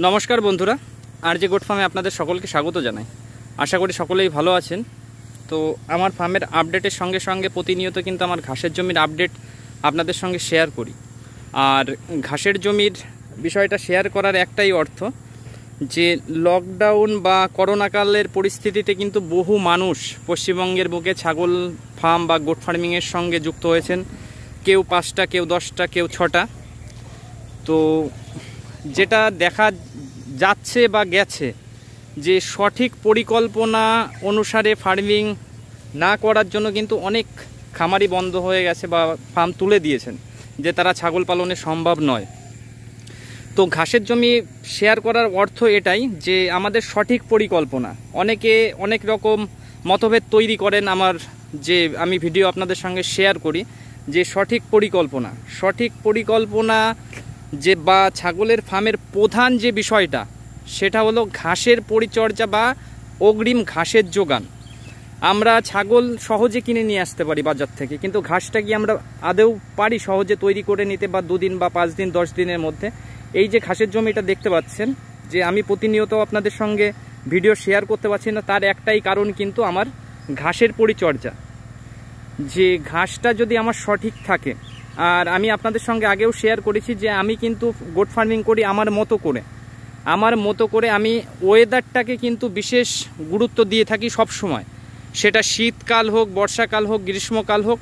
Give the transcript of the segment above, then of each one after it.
नमस्कार बंधुरा আর যে গোট ফার্মে আপনাদের সকলকে স্বাগত জানাই। আশা করি সকলেই ভালো আছেন। তো আমার ফার্মের আপডেটের সঙ্গে সঙ্গে প্রতিনিয়ত কিন্তু আমার ঘাসের জমির আপডেট আপনাদের সঙ্গে শেয়ার করি। আর ঘাসের জমির বিষয়টা শেয়ার করার একটাই অর্থ যে লকডাউন বা করোনাকালের পরিস্থিতিতে কিন্তু বহু মানুষ পশ্চিমবঙ্গের বুকে ছাগল ফার্ম বা গোট ফার্মিংয়ের সঙ্গে যুক্ত হয়েছেন। কেউ 5টা, কেউ 10টা, কেউ 6টা। তো যেটা দেখা যাচ্ছে বা গেছে যে সঠিক পরিকল্পনা অনুসারে ফার্মিং না করার জন্য কিন্তু অনেক খামারি বন্ধ হয়ে গেছে বা ফার্ম তুলে দিয়েছেন, যে তারা ছাগল পালনে সম্ভব নয়। তো ঘাসের জমি শেয়ার করার অর্থ এটাই যে আমাদের সঠিক পরিকল্পনা। অনেকে অনেক রকম মতভেদ তৈরি করেন, আমি ভিডিও আপনাদের সঙ্গে শেয়ার করি যে সঠিক পরিকল্পনা যে বা ছাগলের ফার্মের প্রধান যে বিষয়টা সেটা হলো ঘাসের পরিচর্যা বা অগ্রিম ঘাসের যোগান। আমরা ছাগল সহজে কিনে নিয়ে আসতে পারি বাজার থেকে, কিন্তু ঘাসটা কি আমরা আদৌ পারি সহজে তৈরি করে নিতে বা 2 দিন বা 5 দিন 10 দিনের মধ্যে? এই যে ঘাসের জমিটা দেখতে পাচ্ছেন যে আমি প্রতিনিয়ত আপনাদের সঙ্গে ভিডিও শেয়ার করতে পারছি না, তার একটাই কারণ কিন্তু আমার ঘাসের পরিচর্যা। যে ঘাসটা যদি আমার সঠিক থাকে, আর আমি আপনাদের সঙ্গে আগেও শেয়ার করেছি যে আমি কিন্তু গোট ফার্মিং করি আমার মতো করে আমি ওয়েদারটাকে কিন্তু বিশেষ গুরুত্ব দিয়ে থাকি সব সময়। সেটা শীতকাল হোক, বর্ষাকাল হোক, গ্রীষ্মকাল হোক,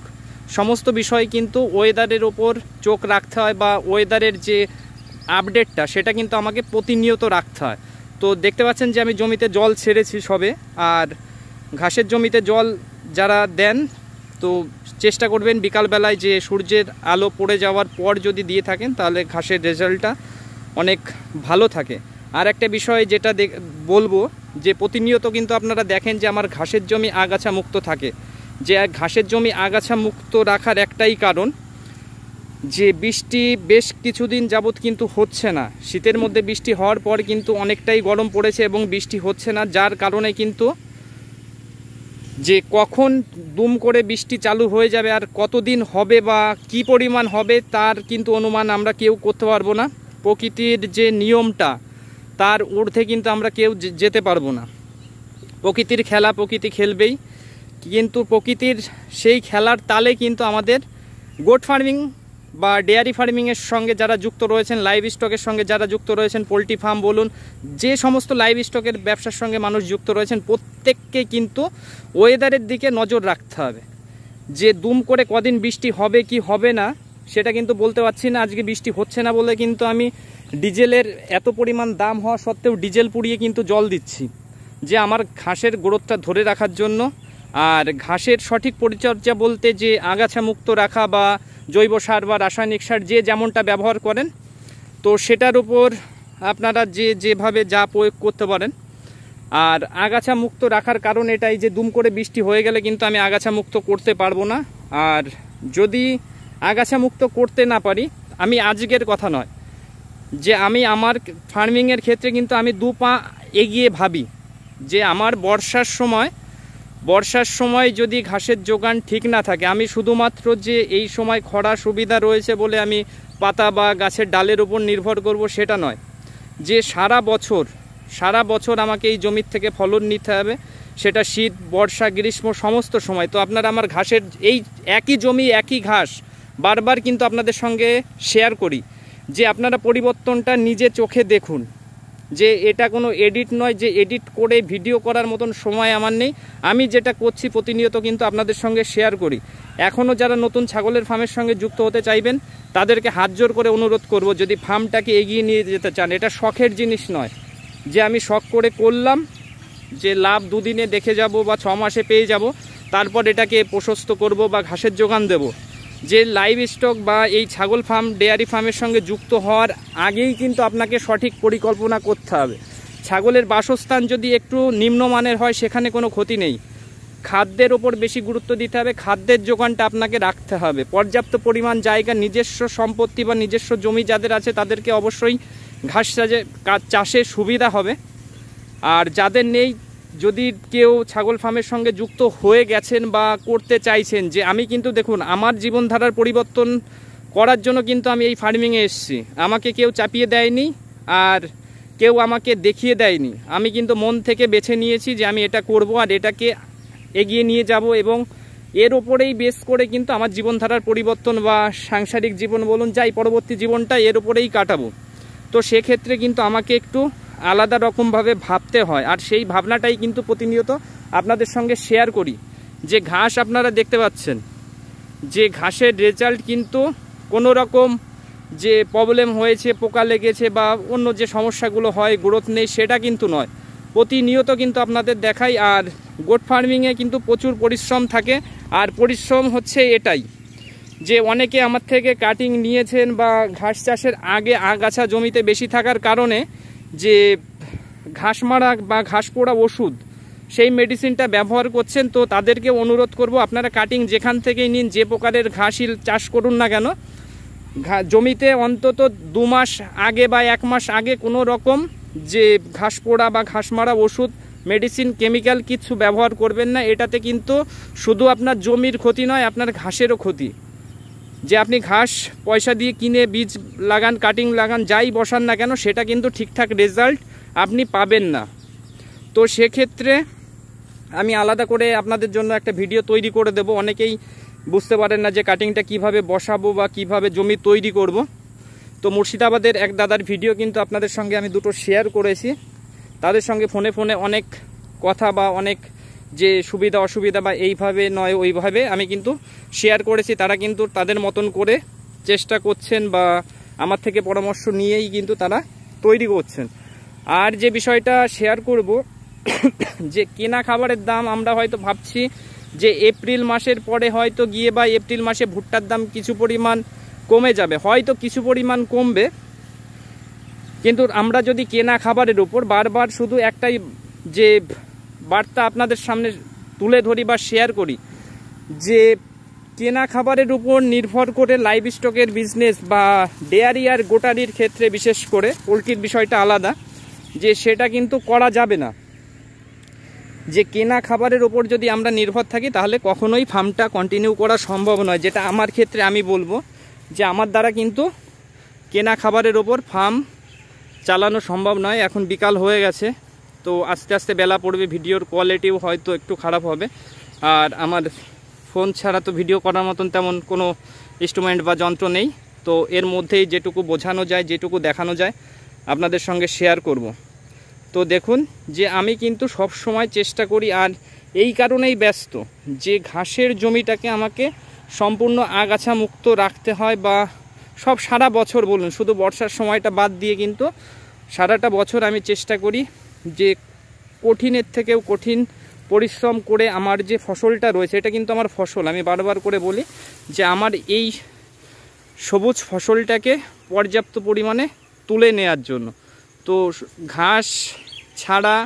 সমস্ত বিষয় কিন্তু ওয়েদারের ওপর চোখ রাখতে হয় বা ওয়েদারের যে আপডেটটা সেটা কিন্তু আমাকে প্রতিনিয়ত রাখতে হয়। তো দেখতে পাচ্ছেন যে আমি জমিতে জল ছেড়েছি সবে। আর ঘাসের জমিতে জল যারা দেন তো চেষ্টা করবেন বিকালবেলায় যে সূর্যের আলো পড়ে যাওয়ার পর যদি দিয়ে থাকেন তাহলে ঘাসের রেজাল্টটা অনেক ভালো থাকে। আর একটা বিষয় যেটা বলবো যে প্রতিনিয়ত কিন্তু আপনারা দেখেন যে আমার ঘাসের জমি আগাছা মুক্ত থাকে। যে ঘাসের জমি আগাছা মুক্ত রাখার একটাই কারণ যে বৃষ্টি বেশ কিছুদিন যাবৎ কিন্তু হচ্ছে না। শীতের মধ্যে বৃষ্টি হওয়ার পর কিন্তু অনেকটাই গরম পড়েছে এবং বৃষ্টি হচ্ছে না, যার কারণে কিন্তু যে কখন দুম করে বৃষ্টি চালু হয়ে যাবে আর কতদিন হবে বা কি পরিমাণ হবে তার কিন্তু অনুমান আমরা কেউ করতে পারবো না। প্রকৃতির যে নিয়মটা তার ঊর্ধ্বে কিন্তু আমরা কেউ যেতে পারবো না। প্রকৃতির খেলা প্রকৃতি খেলবেই, কিন্তু প্রকৃতির সেই খেলার তালে কিন্তু আমাদের গোট ফার্মিং বা ডেয়ারি ফার্মিংয়ের সঙ্গে যারা যুক্ত রয়েছেন, লাইভ স্টকের সঙ্গে যারা যুক্ত রয়েছেন, পোলট্রি ফার্ম বলুন, যে সমস্ত লাইভ স্টকের ব্যবসার সঙ্গে মানুষ যুক্ত রয়েছেন, প্রত্যেককে কিন্তু ওয়েদারের দিকে নজর রাখতে হবে। যে দুম করে কদিন বৃষ্টি হবে কি হবে না সেটা কিন্তু বলতে পারছি না। আজকে বৃষ্টি হচ্ছে না বলে কিন্তু আমি ডিজেলের এত পরিমাণ দাম হওয়া সত্ত্বেও ডিজেল পুড়িয়ে কিন্তু জল দিচ্ছি, যে আমার ঘাসের গ্রোথটা ধরে রাখার জন্য। আর ঘাসের সঠিক পরিচর্যা বলতে যে আগাছা মুক্ত রাখা বা জৈব সার বা রাসায়নিক সার যে যেমনটা ব্যবহার করেন, তো সেটার উপর আপনারা যেভাবে যা প্রয়োগ করতে পারেন। আর আগাছা মুক্ত রাখার কারণ এটাই যে দুম করে বৃষ্টি হয়ে গেলে কিন্তু আমি আগাছা মুক্ত করতে পারবো না। আর যদি আগাছা মুক্ত করতে না পারি, আমি আজকের কথা নয়, যে আমি আমার ফার্মিংয়ের ক্ষেত্রে কিন্তু আমি 2 পা এগিয়ে ভাবি। যে আমার বর্ষার সময় যদি ঘাসের যোগান ঠিক না থাকে, আমি শুধুমাত্র যে এই সময় খরা সুবিধা রয়েছে বলে আমি পাতা বা গাছের ডালের উপর নির্ভর করব সেটা নয়। যে সারা বছর আমাকে এই জমির থেকে ফলন নিতে হবে, সেটা শীত, বর্ষা, গ্রীষ্ম সমস্ত সময়। তো আপনারা আমার ঘাসের এই একই জমি একই ঘাস বারবার কিন্তু আপনাদের সঙ্গে শেয়ার করি, যে আপনারা পরিবর্তনটা নিজে চোখে দেখুন। যে এটা কোনো এডিট নয়, যে এডিট করে ভিডিও করার মতন সময় আমার নেই। আমি যেটা করছি প্রতিনিয়ত কিন্তু আপনাদের সঙ্গে শেয়ার করি। এখনও যারা নতুন ছাগলের ফার্মের সঙ্গে যুক্ত হতে চাইবেন তাদেরকে হাত জোর করে অনুরোধ করব, যদি ফার্মটাকে এগিয়ে নিয়ে যেতে চান, এটা শখের জিনিস নয় যে আমি শখ করে করলাম যে লাভ 2 দিনে দেখে যাব বা 6 মাসে পেয়ে যাব, তারপর এটাকে প্রশস্ত করব বা ঘাসের যোগান দেব। যে লাইভ স্টক বা এই ছাগল ফার্ম ডেয়ারি ফার্মের সঙ্গে যুক্ত হওয়ার আগেই কিন্তু আপনাকে সঠিক পরিকল্পনা করতে হবে। ছাগলের বাসস্থান যদি একটু নিম্নমানের হয় সেখানে কোনো ক্ষতি নেই, খাদ্যের ওপর বেশি গুরুত্ব দিতে হবে। খাদ্যের যোগানটা আপনাকে রাখতে হবে। পর্যাপ্ত পরিমাণ জায়গা, নিজস্ব সম্পত্তি বা নিজস্ব জমি যাদের আছে তাদেরকে অবশ্যই ঘাস চাষে সুবিধা হবে। আর যাদের নেই, যদি কেউ ছাগল ফার্মের সঙ্গে যুক্ত হয়ে গেছেন বা করতে চাইছেন, যে আমি কিন্তু দেখুন আমার জীবনধারার পরিবর্তন করার জন্য কিন্তু আমি এই ফার্মিংয়ে এসেছি, আমাকে কেউ চাপিয়ে দেয়নি। আর কেউ আমাকে দেখিয়ে দেয়নি, আমি কিন্তু মন থেকে বেছে নিয়েছি যে আমি এটা করব আর এটাকে এগিয়ে নিয়ে যাব, এবং এর ওপরেই বেস করে কিন্তু আমার জীবনধারার পরিবর্তন বা সাংসারিক জীবন বলুন যাই পরবর্তী জীবনটা এর ওপরেই কাটাবো। তো সেক্ষেত্রে কিন্তু আমাকে একটু আলাদা রকমভাবে ভাবতে হয়, আর সেই ভাবনাটাই কিন্তু প্রতিনিয়ত আপনাদের সঙ্গে শেয়ার করি। যে ঘাস আপনারা দেখতে পাচ্ছেন, যে ঘাসের রেজাল্ট কিন্তু কোনো রকম যে প্রবলেম হয়েছে, পোকা লেগেছে বা অন্য যে সমস্যাগুলো হয়, গ্রোথ নেই, সেটা কিন্তু নয়। প্রতিনিয়ত কিন্তু আপনাদের দেখাই। আর গোট ফার্মিংয়ে কিন্তু প্রচুর পরিশ্রম থাকে, আর পরিশ্রম হচ্ছে এটাই যে অনেকে আমার থেকে কাটিং নিয়েছেন বা ঘাস চাষের আগে আগাছা জমিতে বেশি থাকার কারণে যে ঘাস মারা বা ঘাস পোড়া ওষুধ সেই মেডিসিনটা ব্যবহার করছেন। তো তাদেরকে অনুরোধ করব, আপনারা কাটিং যেখান থেকেই নিন, যে প্রকারের ঘাসই চাষ করুন না কেন, জমিতে অন্তত 2 মাস আগে বা 1 মাস আগে কোনো রকম যে ঘাস পোড়া বা ঘাস মারা ওষুধ, মেডিসিন, কেমিক্যাল কিছু ব্যবহার করবেন না। এটাতে কিন্তু শুধু আপনার জমির ক্ষতি নয়, আপনার ঘাসেরও ক্ষতি। যে আপনি ঘাস পয়সা দিয়ে কিনে বীজ লাগান, কাটিং লাগান, যাই বসান না কেন, সেটা কিন্তু ঠিকঠাক রেজাল্ট আপনি পাবেন না। তো সেক্ষেত্রে আমি আলাদা করে আপনাদের জন্য একটা ভিডিও তৈরি করে দেব। অনেকেই বুঝতে পারেন না যে কাটিংটা কিভাবে বসাবো বা কিভাবে জমি তৈরি করব। তো মুর্শিদাবাদের এক দাদার ভিডিও কিন্তু আপনাদের সঙ্গে আমি দুটো শেয়ার করেছি। তাদের সঙ্গে ফোনে ফোনে অনেক কথা বা অনেক যে সুবিধা অসুবিধা বা এইভাবে নয় ওইভাবে আমি কিন্তু শেয়ার করেছি। তারা কিন্তু তাদের মতন করে চেষ্টা করছেন বা আমার থেকে পরামর্শ নিয়েই কিন্তু তারা তৈরি করছেন। আর যে বিষয়টা শেয়ার করব, যে কেনা খাবারের দাম আমরা হয়তো ভাবছি যে এপ্রিল মাসের পরে হয়তো গিয়ে বা এপ্রিল মাসে ভুট্টার দাম কিছু পরিমাণ কমে যাবে, হয়তো কিছু পরিমাণ কমবে। কিন্তু আমরা যদি কেনা খাবারের উপর বারবার শুধু একটাই যে বার্তা আপনাদের সামনে তুলে ধরি বা শেয়ার করি, যে কেনা খাবারের উপর নির্ভর করে লাইভ স্টকের বিজনেস বা ডেয়ারি আর গোটারির ক্ষেত্রে, বিশেষ করে পোলট্রির বিষয়টা আলাদা, যে সেটা কিন্তু করা যাবে না। যে কেনা খাবারের ওপর যদি আমরা নির্ভর থাকি তাহলে কখনোই ফার্মটা কন্টিনিউ করা সম্ভব নয়। যেটা আমার ক্ষেত্রে আমি বলবো যে আমার দ্বারা কিন্তু কেনা খাবারের ওপর ফার্ম চালানো সম্ভব নয়। এখন বিকাল হয়ে গেছে, তো আস্তে আস্তে বেলা পড়বে, ভিডিওর কোয়ালিটিও হয়তো একটু খারাপ হবে। আর আমার ফোন ছাড়া তো ভিডিও করার মতন তেমন কোনো ইনস্ট্রুমেন্ট বা যন্ত্র নেই। তো এর মধ্যেই যেটুকু বোঝানো যায়, যেটুকু দেখানো যায় আপনাদের সঙ্গে শেয়ার করব। তো দেখুন যে আমি কিন্তু সব সময় চেষ্টা করি, আর এই কারণেই ব্যস্ত, যে ঘাসের জমিটাকে আমাকে সম্পূর্ণ আগাছা মুক্ত রাখতে হয়, বা সব সারা বছর বলুন, শুধু বর্ষার সময়টা বাদ দিয়ে কিন্তু সারাটা বছর আমি চেষ্টা করি যে কঠিনের থেকেও কঠিন পরিশ্রম করে আমার যে ফসলটা রয়েছে, এটা কিন্তু আমার ফসল, আমি বারবার করে বলি যে আমার এই সবুজ ফসলটাকে পর্যাপ্ত পরিমাণে তুলে নেয়ার জন্য। তো ঘাস ছাড়া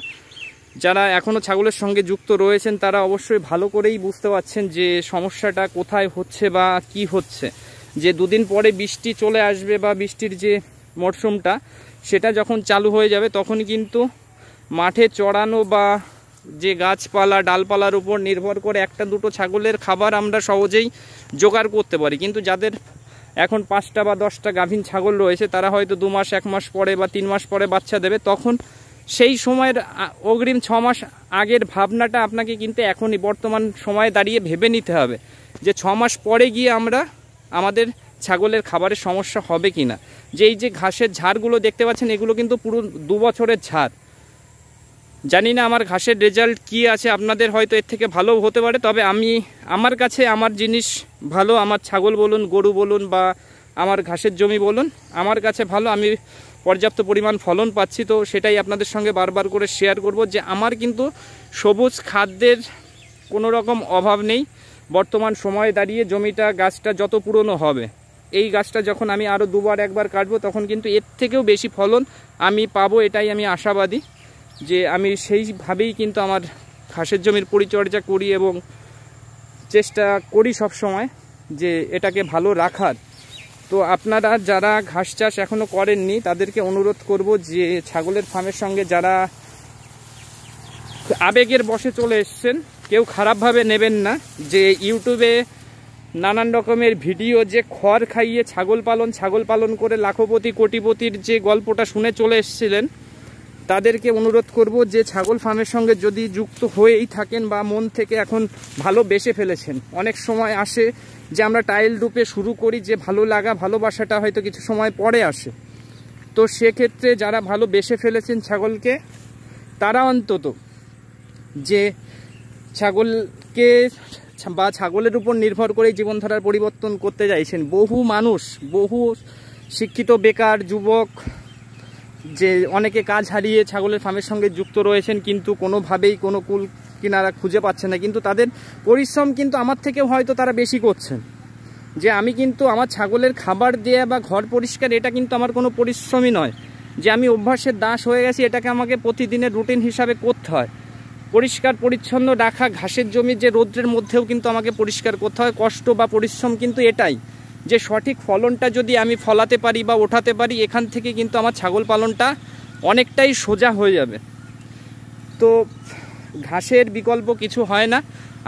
যারা এখনও ছাগলের সঙ্গে যুক্ত রয়েছেন তারা অবশ্যই ভালো করেই বুঝতে পারছেন যে সমস্যাটা কোথায় হচ্ছে বা কি হচ্ছে। যে দুদিন পরে বৃষ্টি চলে আসবে বা বৃষ্টির যে মরশুমটা সেটা যখন চালু হয়ে যাবে, তখন কিন্তু মাঠে চড়ানো বা যে গাছপালা ডালপালার উপর নির্ভর করে একটা দুটো ছাগলের খাবার আমরা সহজেই জোগাড় করতে পারি। কিন্তু যাদের এখন 5টা বা 10টা গাভীন ছাগল রয়েছে, তারা হয়তো 2 মাস 1 মাস পরে বা 3 মাস পরে বাচ্চা দেবে। তখন সেই সময়ের অগ্রিম 6 মাস আগের ভাবনাটা আপনাকে কিন্তু এখনই বর্তমান সময়ে দাঁড়িয়ে ভেবে নিতে হবে যে 6 মাস পরে গিয়ে আমাদের ছাগলের খাবারের সমস্যা হবে কি না। যে এই যে ঘাসের ঝাড়গুলো দেখতে পাচ্ছেন, এগুলো কিন্তু পুরো 2 বছরের ঝাড়। জানি না আমার ঘাসের রেজাল্ট কি আছে, আপনাদের হয়তো এর থেকে ভালো হতে পারে, তবে আমার কাছে আমার জিনিস ভালো। আমার ছাগল বলুন, গরু বলুন বা আমার ঘাসের জমি বলুন, আমার কাছে ভালো, আমি পর্যাপ্ত পরিমাণ ফলন পাচ্ছি। তো সেটাই আপনাদের সঙ্গে বারবার করে শেয়ার করব যে আমার কিন্তু সবুজ খাদ্যের কোনো রকম অভাব নেই। বর্তমান সময়ে দাঁড়িয়ে জমিটা, গাছটা যত পুরনো হবে, এই গাছটা যখন আমি আরও 2বার 1বার কাটবো, তখন কিন্তু এর থেকেও বেশি ফলন আমি পাবো, এটাই আমি আশাবাদী। যে আমি সেইভাবেই কিন্তু আমার ঘাসের জমির পরিচর্যা করি এবং চেষ্টা করি সব সময় যে এটাকে ভালো রাখার। তো আপনারা যারা ঘাস চাষ এখনও করেননি তাদেরকে অনুরোধ করব যে ছাগলের ফার্মের সঙ্গে যারা আবেগের বশে চলে এসছেন, কেউ খারাপভাবে নেবেন না। যে ইউটিউবে নানান রকমের ভিডিও, যে খড় খাইয়ে ছাগল পালন করে লাখপতি কোটিপতির যে গল্পটা শুনে চলে এসেছিলেন, তাদেরকে অনুরোধ করব যে ছাগল ফার্মের সঙ্গে যদি যুক্ত হয়েই থাকেন বা মন থেকে এখন ভালোবেসে ফেলেছেন, অনেক সময় আসে যে আমরা টাইল রূপে শুরু করি, যে ভালো লাগা ভালোবাসাটা হয়তো কিছু সময় পরে আসে। তো সেক্ষেত্রে যারা ভালোবেসে ফেলেছেন ছাগলকে, তারা অন্তত যে ছাগলকে বা ছাগলের উপর নির্ভর করে জীবনধারার পরিবর্তন করতে চাইছেন, বহু মানুষ, বহু শিক্ষিত বেকার যুবক যে অনেকে কাজ হারিয়ে ছাগলের ফার্মের সঙ্গে যুক্ত রয়েছেন, কিন্তু কোনোভাবেই কোনো কুল কিনারা খুঁজে পাচ্ছেন না। কিন্তু তাদের পরিশ্রম কিন্তু আমার থেকেও হয়তো তারা বেশি করছেন। যে আমি কিন্তু আমার ছাগলের খাবার দেয়া বা ঘর পরিষ্কার, এটা কিন্তু আমার কোনো পরিশ্রমই নয়, যে আমি অভ্যাসের দাস হয়ে গেছি, এটাকে আমাকে প্রতিদিনের রুটিন হিসাবে করতে হয়। পরিষ্কার পরিচ্ছন্ন রাখা ঘাসের জমির যে রৌদ্রের মধ্যেও কিন্তু আমাকে পরিষ্কার করতে হয়। কষ্ট বা পরিশ্রম কিন্তু এটাই, যে সঠিক ফলনটা যদি আমি ফলাতে পারি বা ওঠাতে পারি, এখান থেকে কিন্তু আমার ছাগল পালনটা অনেকটাই সোজা হয়ে যাবে। তো ঘাসের বিকল্প কিছু হয় না।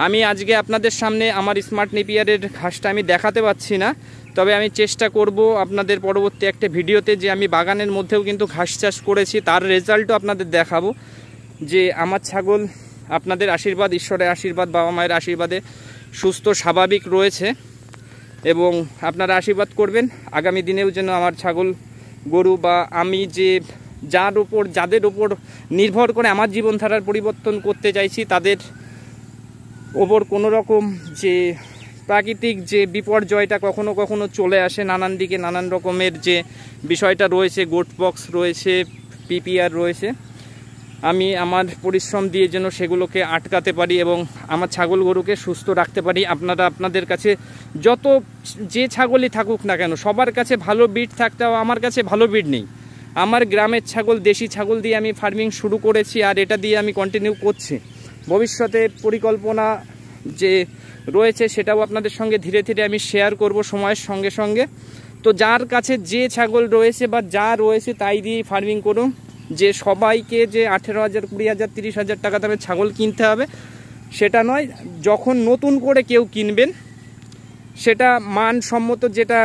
আমি আজকে আপনাদের সামনে আমার স্মার্ট নেপিয়ারের ঘাসটা আমি দেখাতে পাচ্ছি না, তবে আমি চেষ্টা করব আপনাদের পরবর্তী একটা ভিডিওতে, যে আমি বাগানের মধ্যেও কিন্তু ঘাস চাষ করেছি, তার রেজাল্টও আপনাদের দেখাবো। যে আমার ছাগল আপনাদের আশীর্বাদ, ঈশ্বরের আশীর্বাদ, বাবা মায়ের আশীর্বাদে সুস্থ স্বাভাবিক রয়েছে, এবং আপনারা আশীর্বাদ করবেন আগামী দিনেও যেন আমার ছাগল গরু বা আমি যে যাদের উপর নির্ভর করে আমার জীবনধারার পরিবর্তন করতে চাইছি, তাদের ওপর কোনো রকম যে প্রাকৃতিক যে বিপর্যয়টা কখনো কখনো চলে আসে নানান দিকে, নানান রকমের যে বিষয়টা রয়েছে, গোট বক্স রয়েছে, পিপিআর রয়েছে, আমি আমার পরিশ্রম দিয়ে যেন সেগুলোকে আটকাতে পারি এবং আমার ছাগল গরুকে সুস্থ রাখতে পারি। আপনারা আপনাদের কাছে যত যে ছাগলই থাকুক না কেন, সবার কাছে ভালো ব্রিড থাকতে হবে। আমার কাছে ভালো ব্রিড নেই, আমার গ্রামের ছাগল, দেশি ছাগল দিয়ে আমি ফার্মিং শুরু করেছি, আর এটা দিয়ে আমি কন্টিনিউ করছি। ভবিষ্যতে পরিকল্পনা যে রয়েছে সেটাও আপনাদের সঙ্গে ধীরে ধীরে আমি শেয়ার করব সময়ের সঙ্গে সঙ্গে। তো যার কাছে যে ছাগল রয়েছে বা যা রয়েছে তাই দিয়ে ফার্মিং করুন। যে সবাইকে যে 18,000, 20,000, 30,000 টাকা দামের ছাগল কিনতে হবে সেটা নয়। যখন নতুন করে কেউ কিনবেন, সেটা মানসম্মত, যেটা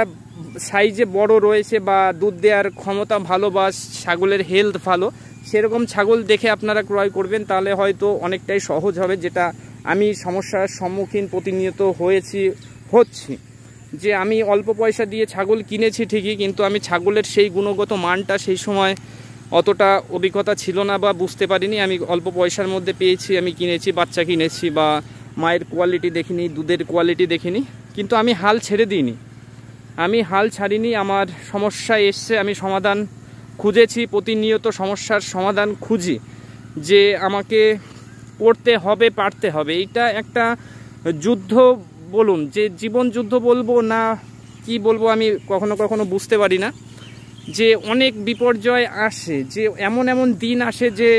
সাইজে বড় রয়েছে বা দুধ দেওয়ার ক্ষমতা ভালো বা ছাগলের হেলথ ভালো, সেরকম ছাগল দেখে আপনারা ক্রয় করবেন, তাহলে হয়তো অনেকটাই সহজ হবে। যেটা আমি সমস্যার সম্মুখীন প্রতিনিয়ত হচ্ছি, যে আমি অল্প পয়সা দিয়ে ছাগল কিনেছি ঠিকই, কিন্তু আমি ছাগলের সেই গুণগত মানটা সেই সময় অতটা অভিজ্ঞতা ছিল না বা বুঝতে পারিনি। আমি অল্প পয়সার মধ্যে পেয়েছি, আমি কিনেছি, বাচ্চা কিনেছি, বা মায়ের কোয়ালিটি দেখিনি, দুধের কোয়ালিটি দেখিনি, কিন্তু আমি হাল ছেড়ে দিইনি, আমি হাল ছাড়িনি। আমার সমস্যা এসছে, আমি সমাধান খুঁজেছি, প্রতিনিয়ত সমস্যার সমাধান খুঁজি, যে আমাকে করতে হবে, পারতে হবে। এইটা একটা যুদ্ধ বলুন, যে জীবন যুদ্ধ বলবো না কি বলবো, আমি কখনো কখনো বুঝতে পারি না। যে অনেক বিপর্যয় আসে, যে এমন এমন দিন আসে যে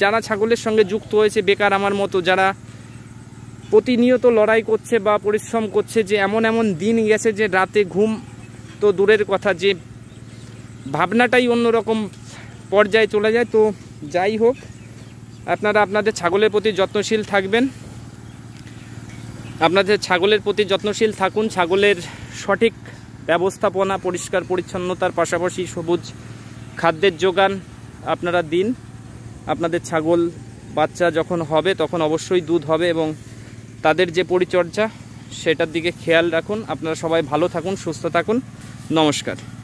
যারা ছাগলের সঙ্গে যুক্ত হয়েছে, বেকার আমার মতো যারা প্রতিনিয়ত লড়াই করছে বা পরিশ্রম করছে, যে এমন এমন দিন গেছে যে রাতে ঘুম তো দূরের কথা, যে ভাবনাটাই অন্যরকম পর্যায়ে চলে যায়। তো যাই হোক, আপনারা আপনাদের ছাগলের প্রতি যত্নশীল থাকবেন, আপনাদের ছাগলের প্রতি যত্নশীল থাকুন। ছাগলের সঠিক ব্যবস্থাপনা, পরিষ্কার পরিচ্ছন্নতার পাশাপাশি সবুজ খাদ্যের যোগান আপনারা দিন। আপনাদের ছাগল বাচ্চা যখন হবে তখন অবশ্যই দুধ হবে, এবং তাদের যে পরিচর্যা সেটার দিকে খেয়াল রাখুন। আপনারা সবাই ভালো থাকুন, সুস্থ থাকুন। নমস্কার।